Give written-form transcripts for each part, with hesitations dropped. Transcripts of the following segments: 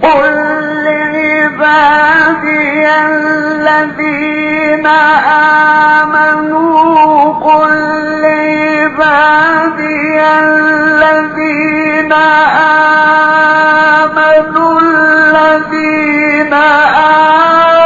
قل لعبادي الذين آمنوا الذين آمنوا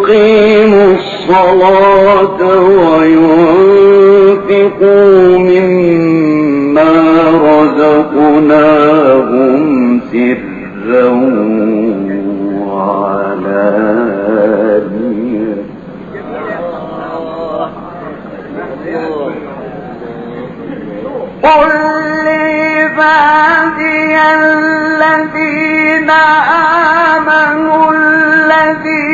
يقيموا الصلاة وينفقوا مما رزقناهم سرا وعلانية قل لعبادي الذين آمنوا الذين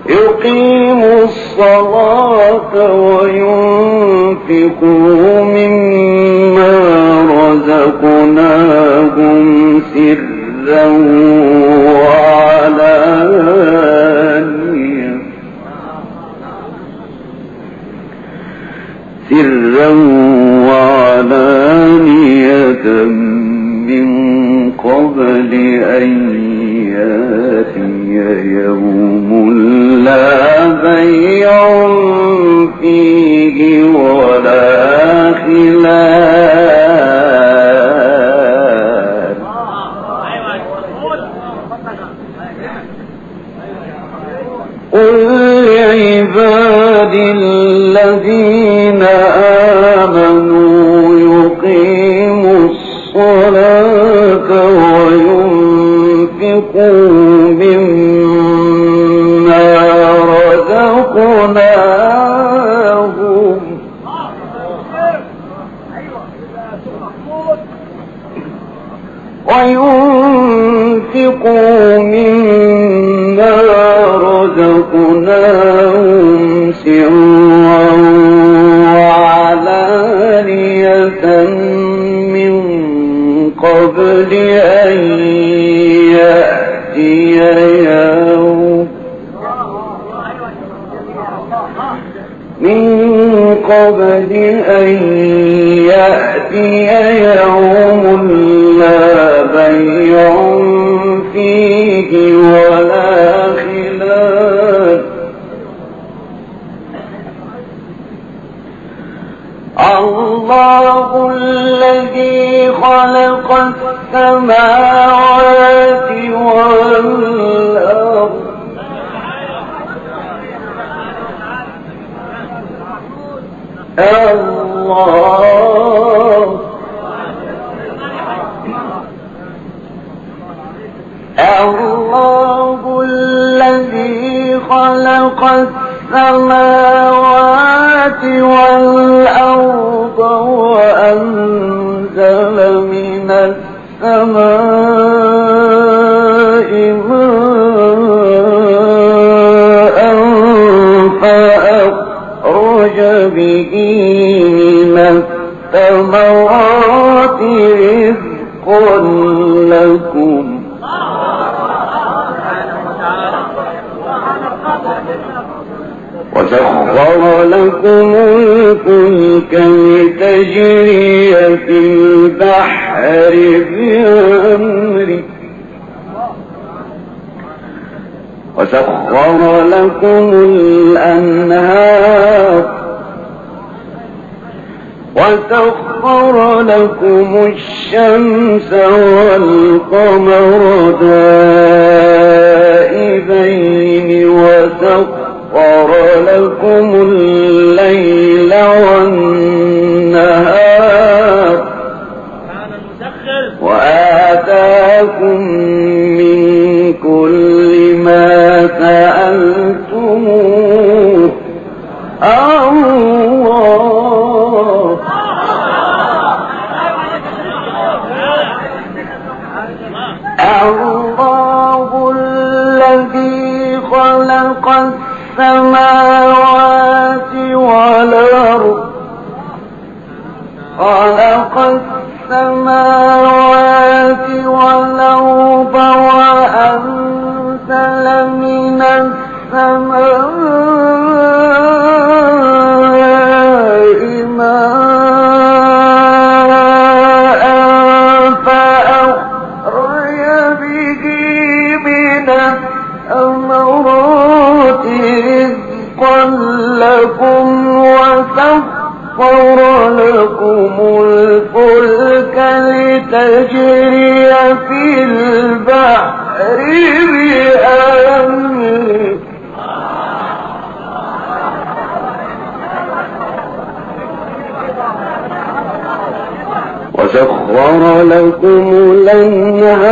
يقيموا الصلاة وينفقوا مما رزقناهم سرا وعلانية من قبل أن يأتي يوم لا بيع فيه ولا خلال قل لعبادي الذين آمنوا يقيموا الصلاة وينفقوا مما رزقناهم سرا وعلانية من قبل أن يأتي يوم لا بيع فيه ولا خلال الله الذي خلق السماوات والأرض الله الذي خلق السماوات والأرض وأنزل من السماء ماء فأخرج به من الثمرات رزقا لكم وسخر لكم الفلك لتجري في البحر بأمره وسخر لكم الأنهار وسخر لكم الشمس والقمر دائبين وسخر لكم الليل والنهار وآتاكم من كل ما سألتموه الله الذي خلق السماوات والأرض وأنزل من السماء ماء فأخرج به من الثمرات رزقا لكم وسخر لكم الفلك لتجري في البحر بأمره وسخر لكم الأنهار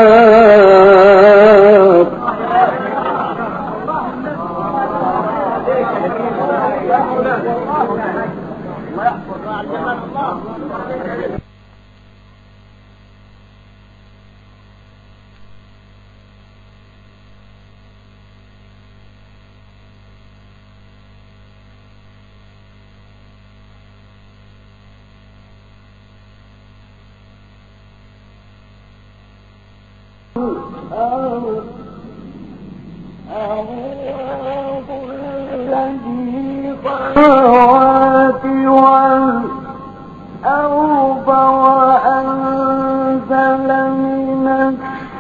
والأرض وأنزل من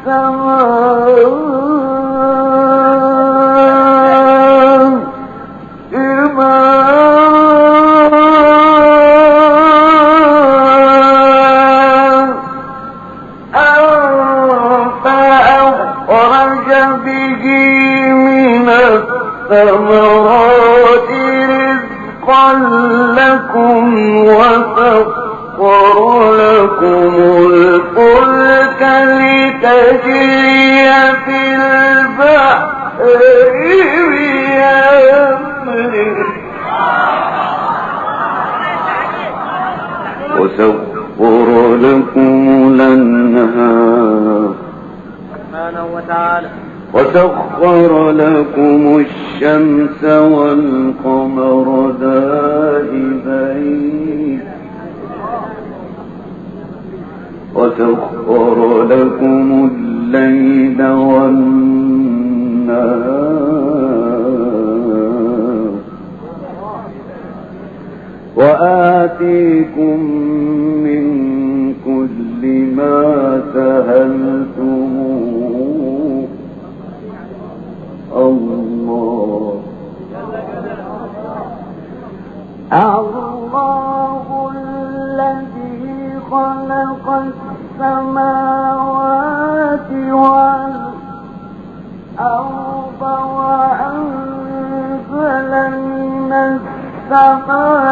السماء فأخرج به من الثمرات رزقا لكم وسخر لكم الفلك لتجري في البحر بأمره وسخر لكم الأنهار سبحانه وتعالى وسخر لكم الشمس والقمر دائبين وسخر لكم الليل والنهار وآتيكم من كل ما سألتموه الله الذي خلق السماوات والأرض وأنزل من السماء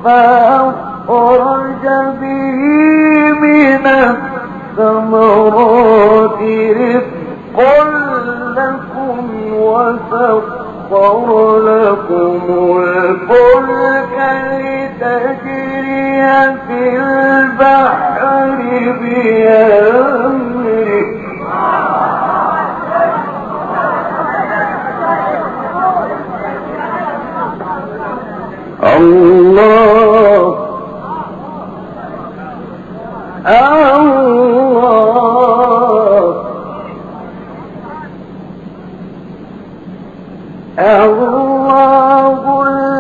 فأخرج به من الثمرات رزقا لكم وسخر لكم الفلك لتجري في البحر بأمره الله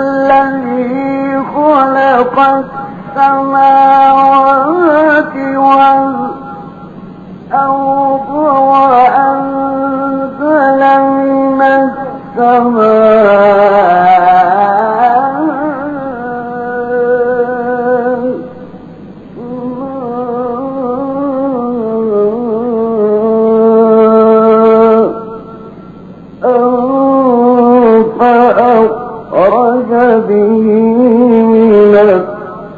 الذي خلق السماوات والأرض وأنزل من السماء فأخرج به من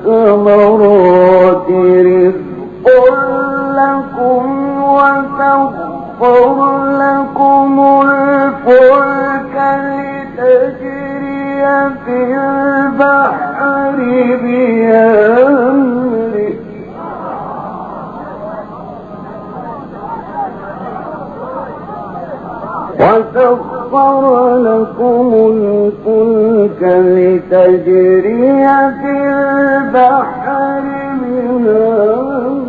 الثمرات رزقا لكم وسخر لكم الفلك لتجري في البحر بأمره وسخر لكم الفلك لتجري في البحر بأمره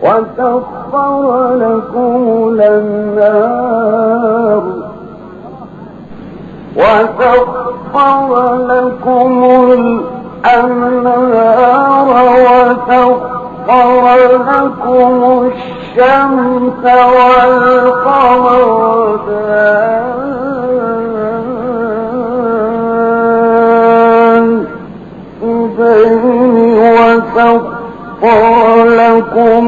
وسخر لكم الأنهار وسخر لكم الشمس والقمر دائبين وسخر لكم